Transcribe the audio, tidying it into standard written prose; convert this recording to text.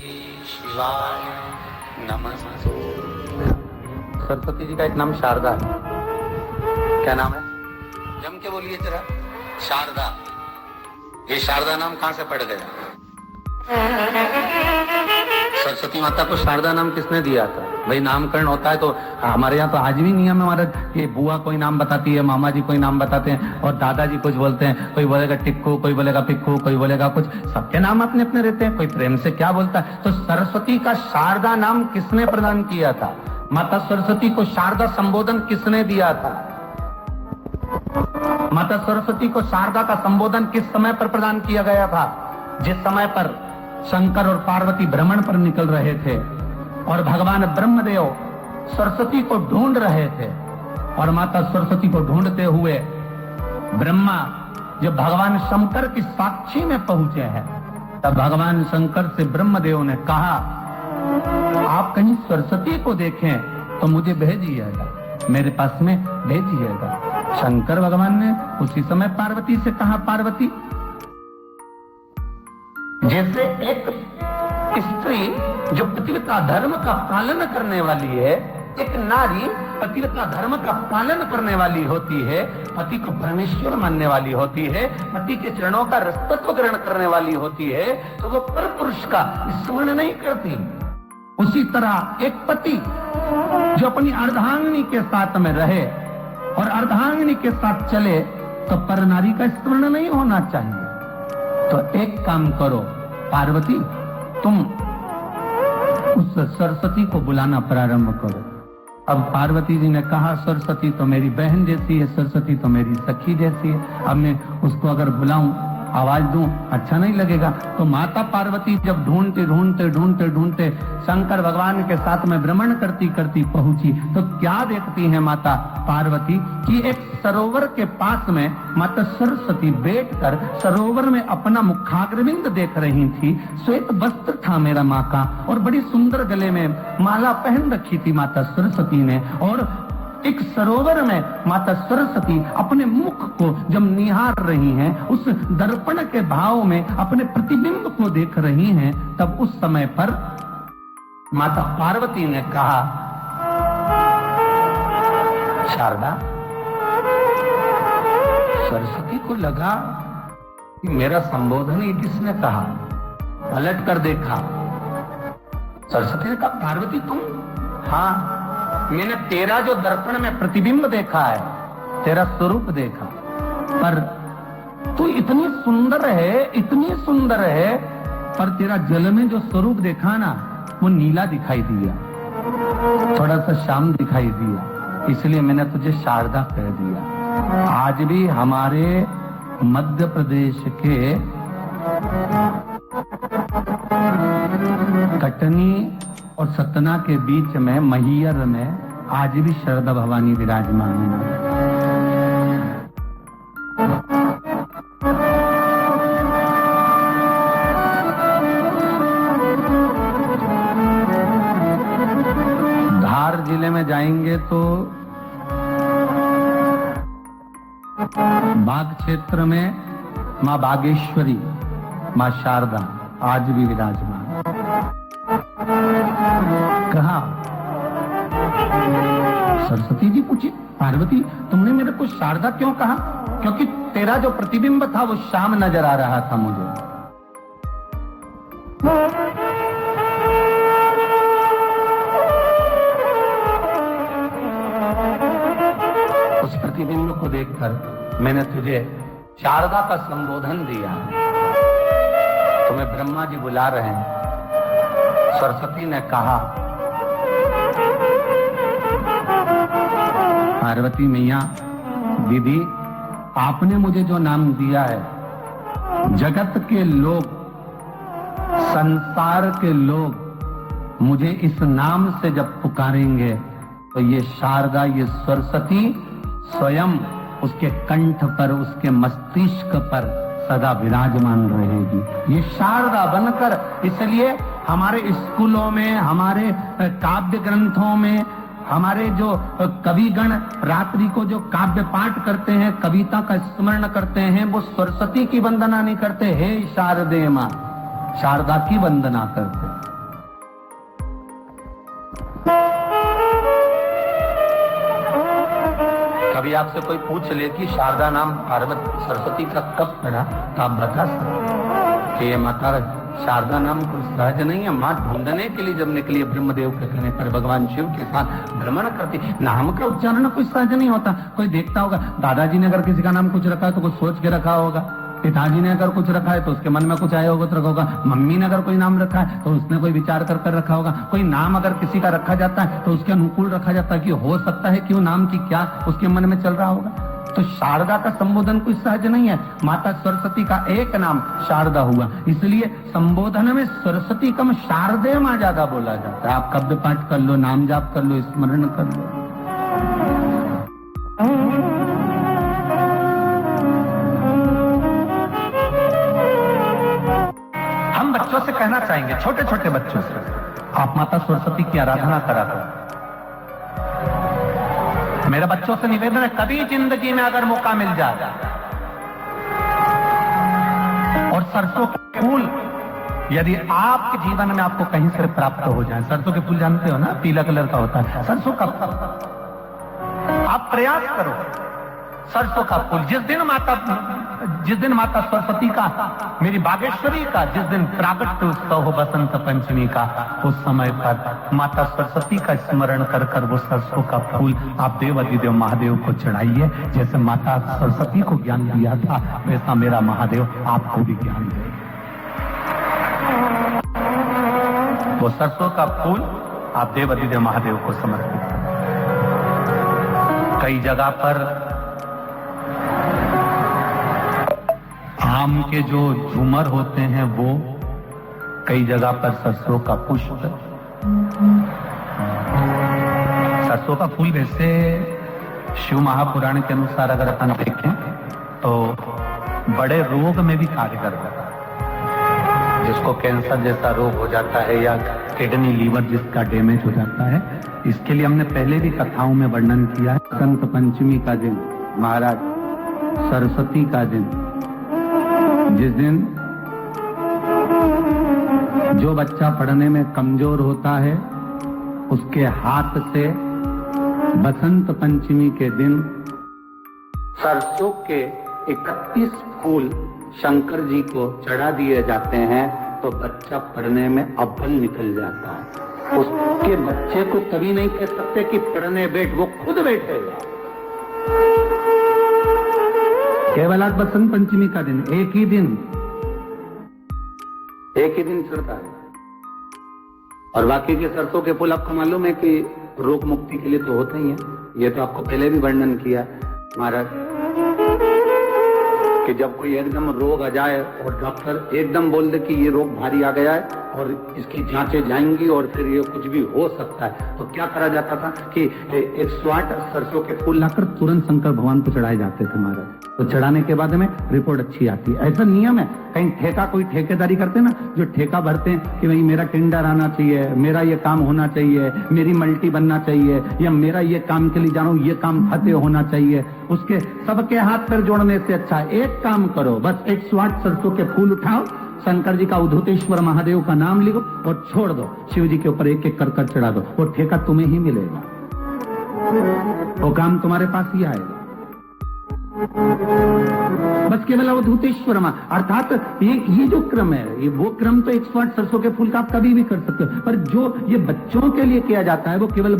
शिवाय नमस्तु। सरस्वती जी का एक नाम शारदा है। क्या नाम है? जम के बोलिए जरा। शारदा। ये शारदा नाम कहां से पड़ गया? सरस्वती माता को शारदा नाम किसने दिया था? भाई नामकरण होता है तो हमारे यहाँ तो आज भी नियम है हमारा कि बुआ कोई नाम बताती है, मामा जी कोई नाम बताते हैं और दादाजी कुछ बोलते हैं। कोई बोलेगा टिक्कू, कोई बोलेगा पिक्कू, कोई बोलेगा कुछ। सबके नाम अपने अपने रहते हैं, कोई प्रेम से क्या बोलता है। तो सरस्वती का शारदा नाम किसने प्रदान किया था? माता सरस्वती को शारदा संबोधन किसने दिया था? माता सरस्वती को शारदा का संबोधन किस समय पर प्रदान किया गया था? जिस समय पर शंकर और पार्वती भ्रमण पर निकल रहे थे और भगवान ब्रह्मदेव सरस्वती को ढूंढ रहे थे और माता सरस्वती को ढूंढते हुए ब्रह्मा जब भगवान शंकर की साक्षी में पहुंचे हैं, तब भगवान शंकर से ब्रह्मदेव ने कहा, आप कहीं सरस्वती को देखें तो मुझे भेजिएगा, मेरे पास में भेजिएगा। शंकर भगवान ने उसी समय पार्वती से कहा, पार्वती, जैसे एक स्त्री जो पतिव्रता धर्म का पालन करने वाली है, एक नारी पतिव्रता धर्म का पालन करने वाली होती है, पति को परमेश्वर मानने वाली होती है, पति के चरणों का रसतत्व ग्रहण करने वाली होती है, तो वो पर पुरुष का स्मरण नहीं करती। उसी तरह एक पति जो अपनी अर्धांगिनी के साथ में रहे और अर्धांगिनी के साथ चले तो पर नारी का स्मरण नहीं होना चाहिए। तो एक काम करो पार्वती, तुम उस सरस्वती को बुलाना प्रारंभ करो। अब पार्वती जी ने कहा, सरस्वती तो मेरी बहन जैसी है, सरस्वती तो मेरी सखी जैसी है, अब मैं उसको अगर बुलाऊं, आवाज दूं, अच्छा नहीं लगेगा। तो माता पार्वती जब ढूंढते ढूंढते ढूंढते ढूंढते शंकर भगवान के साथ में भ्रमण करती करती पहुंची, तो क्या देखती है माता पार्वती कि एक सरोवर के पास में माता सरस्वती बैठकर सरोवर में अपना मुखाग्रविंद देख रही थी। श्वेत वस्त्र था मेरा माँ का और बड़ी सुंदर गले में माला पहन रखी थी माता सरस्वती ने, और एक सरोवर में माता सरस्वती अपने मुख को जब निहार रही हैं, उस दर्पण के भाव में अपने प्रतिबिंब को देख रही हैं, तब उस समय पर माता पार्वती ने कहा, शारदा, सरस्वती को लगा कि मेरा संबोधन ही किसने कहा। पलट कर देखा, सरस्वती ने कहा, पार्वती तुम? हाँ, मैंने तेरा जो दर्पण में प्रतिबिंब देखा है, तेरा स्वरूप देखा, पर तू इतनी सुंदर है, इतनी सुंदर है, पर तेरा जल में जो स्वरूप देखा ना, वो नीला दिखाई दिया, थोड़ा सा श्याम दिखाई दिया, इसलिए मैंने तुझे शारदा कह दिया। आज भी हमारे मध्य प्रदेश के कटनी और सतना के बीच में मैहर में आज भी शारदा भवानी विराजमान है। धार जिले में जाएंगे तो बाग क्षेत्र में मां बागेश्वरी, मां शारदा आज भी विराजमान। कहा, सरस्वती जी पूछी, पार्वती तुमने मेरे को शारदा क्यों कहा? क्योंकि तेरा जो प्रतिबिंब था वो श्याम नजर आ रहा था मुझे। उस प्रतिबिंब को देखकर मैंने तुझे शारदा का संबोधन दिया। तुम्हें ब्रह्मा जी बुला रहे हैं। सरस्वती ने कहा, पार्वती मैया, दीदी, आपने मुझे जो नाम दिया है, जगत के लोग, संसार के लोग मुझे इस नाम से जब पुकारेंगे तो ये शारदा, ये सरस्वती स्वयं उसके कंठ पर, उसके मस्तिष्क पर सदा विराजमान रहेगी, ये शारदा बनकर। इसलिए हमारे स्कूलों में, हमारे काव्य ग्रंथों में, हमारे जो कविगण रात्रि को जो काव्य पाठ करते हैं, कविता का स्मरण करते हैं, वो सरस्वती की वंदना नहीं करते, हे शारदे मां, शारदा की वंदना करते। अभी आपसे कोई पूछ ले कि शारदा नाम पार्वती सरस्वती का कब पड़ा, तो आप बता सकते कि ये माता शारदा नाम कोई सहज नहीं है। माँ ढूंढने के लिए जब निकली ब्रह्मदेव के कहने पर भगवान शिव के साथ भ्रमण करती, नाम का उच्चारण कोई सहज नहीं होता। कोई देखता होगा, दादाजी ने अगर किसी का नाम कुछ रखा है तो कुछ सोच के रखा होगा, पिताजी ने अगर कुछ रखा है तो उसके मन में कुछ आया होगा तो रखा होगा, मम्मी ने अगर कोई नाम रखा है तो उसने कोई विचार कर कर रखा होगा। कोई नाम अगर किसी का रखा जाता है तो उसके अनुकूल रखा जाता है कि हो सकता है कि वो नाम की क्या उसके मन में चल रहा होगा। तो शारदा का संबोधन कोई सहज नहीं है। माता सरस्वती का एक नाम शारदा हुआ, इसलिए संबोधन में सरस्वती कम शारदे मां ज्यादा बोला जाता है। आप कब्द पाठ कर लो, नाम जाप कर लो, स्मरण कर लो। हम बच्चों से कहना चाहेंगे, छोटे छोटे बच्चों से, आप माता सरस्वती की आराधना करा करो। मेरे बच्चों से निवेदन है, कभी जिंदगी में अगर मौका मिल जाए और सरसों के फूल यदि आपके जीवन में आपको कहीं से प्राप्त हो जाए, सरसों के फूल जानते हो ना, पीला कलर का होता है सरसों का, आप प्रयास करो सरसों का फूल। जिस दिन माता सरस्वती का, मेरी बागेश्वरी का जिस दिन प्रागट्य उत्सव हो बसंत पंचमी का, उस समय पर माता सरस्वती का स्मरण कर कर वो सरसों का फूल आप देव अधिदेव महादेव को चढ़ाइए। जैसे माता सरस्वती को ज्ञान दिया था वैसा मेरा महादेव आपको भी ज्ञान दे। वो सरसों का फूल आप देव अधिदेव महादेव को समर्पित करें। कई जगह पर आम के जो झूमर होते हैं वो, कई जगह पर सरसों का पुष्प, सरसों का फूल वैसे शिव महापुराण के अनुसार अगर अपन देखें तो बड़े रोग में भी कार्यगर होता है। जिसको कैंसर जैसा रोग हो जाता है या किडनी लीवर जिसका डैमेज हो जाता है, इसके लिए हमने पहले भी कथाओं में वर्णन किया है। बसंत पंचमी का दिन, महाराज सरस्वती का दिन, जिस दिन जो बच्चा पढ़ने में कमजोर होता है उसके हाथ से बसंत पंचमी के दिन सरसों के 31 फूल शंकर जी को चढ़ा दिए जाते हैं तो बच्चा पढ़ने में अव्वल निकल जाता है। उसके बच्चे को कभी नहीं कह सकते कि पढ़ने बैठ, वो खुद बैठेगा। केवल आज बसंत पंचमी का दिन, एक ही दिन चढ़ता है। और बाकी के सरसों के फूल आपको मालूम है कि रोग मुक्ति के लिए तो होते ही हैं। ये तो आपको पहले भी वर्णन किया महाराज कि जब कोई एकदम रोग आ जाए और डॉक्टर एकदम बोल दे कि ये रोग भारी आ गया है और इसकी जांचें जाएंगी और फिर ये कुछ भी हो सकता है, तो क्या करा जाता था कि 108 सरसों के फूल लाकर तुरंत शंकर भगवान को चढ़ाए जाते थे महाराज। तो चढ़ाने के बाद में रिपोर्ट अच्छी आती है। ऐसा नियम है। कहीं ठेका, कोई ठेकेदारी करते हैं ना, जो ठेका भरते हैं कि भाई मेरा टेंडर आना चाहिए, मेरा ये काम होना चाहिए, मेरी मल्टी बनना चाहिए, या मेरा ये काम के लिए जा रहा हूं, ये काम फतेह होना चाहिए, उसके सबके हाथ पर जोड़ने से अच्छा एक काम करो, बस 108 सरसों के फूल उठाओ, शंकर जी का उद्धतेश्वर महादेव का नाम लिखो और छोड़ दो, शिव जी के ऊपर एक एक कर चढ़ा दो, वो ठेका तुम्हें ही मिलेगा, वो काम तुम्हारे पास ही आएगा। बस केवल अवधूतेश्वर मां, अर्थात ये जो क्रम है, ये वो क्रम तो 108 सरसों के फूल का आप कभी भी कर सकते हो, पर जो ये बच्चों के लिए किया जाता है वो केवल